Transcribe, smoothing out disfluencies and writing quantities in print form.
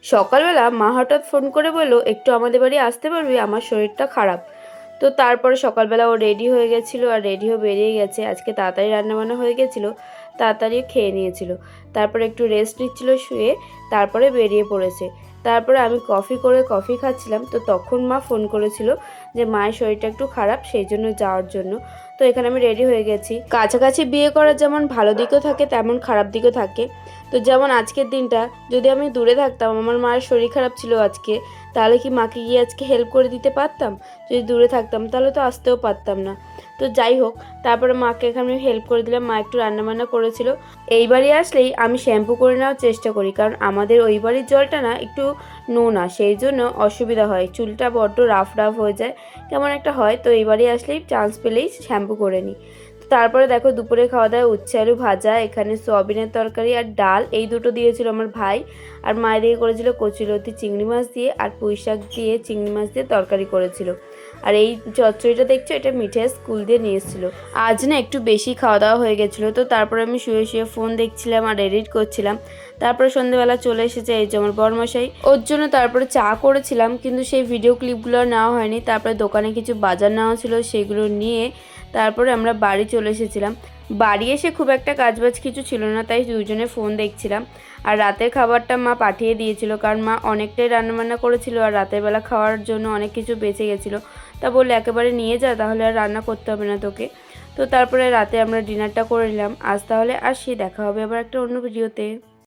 সকালবেলা মা হঠাৎ ফোন করে বলল, একটু আমাদের বাড়ি আসতে পারবি, আমার শরীরটা খারাপ। তো তারপরে সকালবেলা ও রেডি হয়ে গেছিলো আর রেডি হয়ে বেরিয়ে গেছে। আজকে তাড়াতাড়ি রান্নাবান্না হয়ে গেছিলো, তাড়াতাড়ি খেয়ে নিয়েছিল। তারপরে একটু রেস্ট নিচ্ছিল শুয়ে, তারপরে বেরিয়ে পড়েছে। তারপরে আমি কফি খাচ্ছিলাম, তো তখন মা ফোন করেছিল যে মায়ের শরীরটা একটু খারাপ, সেই জন্য যাওয়ার জন্য। তো এখানে আমি রেডি হয়ে গেছি। কাছাকাছি বিয়ে করার যেমন ভালো দিকও থাকে, তেমন খারাপ দিকও থাকে। তো যেমন আজকের দিনটা যদি আমি দূরে থাকতাম, আমার মায়ের শরীর খারাপ ছিল আজকে, তাহলে কি মাকে গিয়ে আজকে হেল্প করে দিতে পারতাম? যদি দূরে থাকতাম তাহলে তো আসতেও পারতাম না। তো যাই হোক, তারপরে মাকে এখানে আমি হেল্প করে দিলাম। মা একটু রান্নাবান্না করেছিল। এই বাড়ি আসলেই আমি শ্যাম্পু করে নেওয়ার চেষ্টা করি, কারণ আমাদের ওই বাড়ির জলটা না একটু নোনা, সেই জন্য অসুবিধা হয়, চুলটা বড্ড রাফ হয়ে যায়, কেমন একটা হয়। তো এই বাড়ি আসলেই চান্স পেলেই শ্যাম্পু করে নিই। তারপরে দেখো দুপুরে খাওয়া দাওয়া উচ্ছে আলু ভাজা, এখানে সোয়াবিনের তরকারি আর ডাল, এই দুটো দিয়েছিল আমার ভাই। আর মায়ের দিকে করেছিল কচুলতি চিংড়ি মাছ দিয়ে আর পুঁই শাক দিয়ে চিংড়ি মাছ দিয়ে তরকারি করেছিল। আর এই চচ্চড়িটা দেখছো, এটা মিঠে স্কুল দিয়ে নিয়ে এসেছিলো। আজ না একটু বেশি খাওয়া দাওয়া হয়ে গেছিলো। তো তারপরে আমি শুয়ে শুয়ে ফোন দেখছিলাম আর এডিট করছিলাম। তারপরে সন্ধ্যেবেলা চলে এসেছে এই যে আমার বরমশাই, ওর জন্য তারপরে চা করেছিলাম, কিন্তু সেই ভিডিও ক্লিপগুলো নেওয়া হয়নি। তারপরে দোকানে কিছু বাজার নেওয়া ছিল, সেগুলো নিয়ে তারপরে আমরা বাড়ি চলে এসেছিলাম। বাড়ি এসে খুব একটা কাজবাজ কিছু ছিল না, তাই দুজনে ফোন দেখছিলাম। আর রাতের খাবারটা মা পাঠিয়ে দিয়েছিল, কারণ মা অনেকটাই রান্নাবান্না করেছিল আর রাতের বেলা খাওয়ার জন্য অনেক কিছু বেঁচে গেছিলো। তা বললে একেবারে নিয়ে যা, তাহলে আর রান্না করতে হবে না তোকে। তো তারপরে রাতে আমরা ডিনারটা করে নিলাম। আজ তাহলে আসি, দেখা হবে আবার একটা অন্য ভিডিওতে।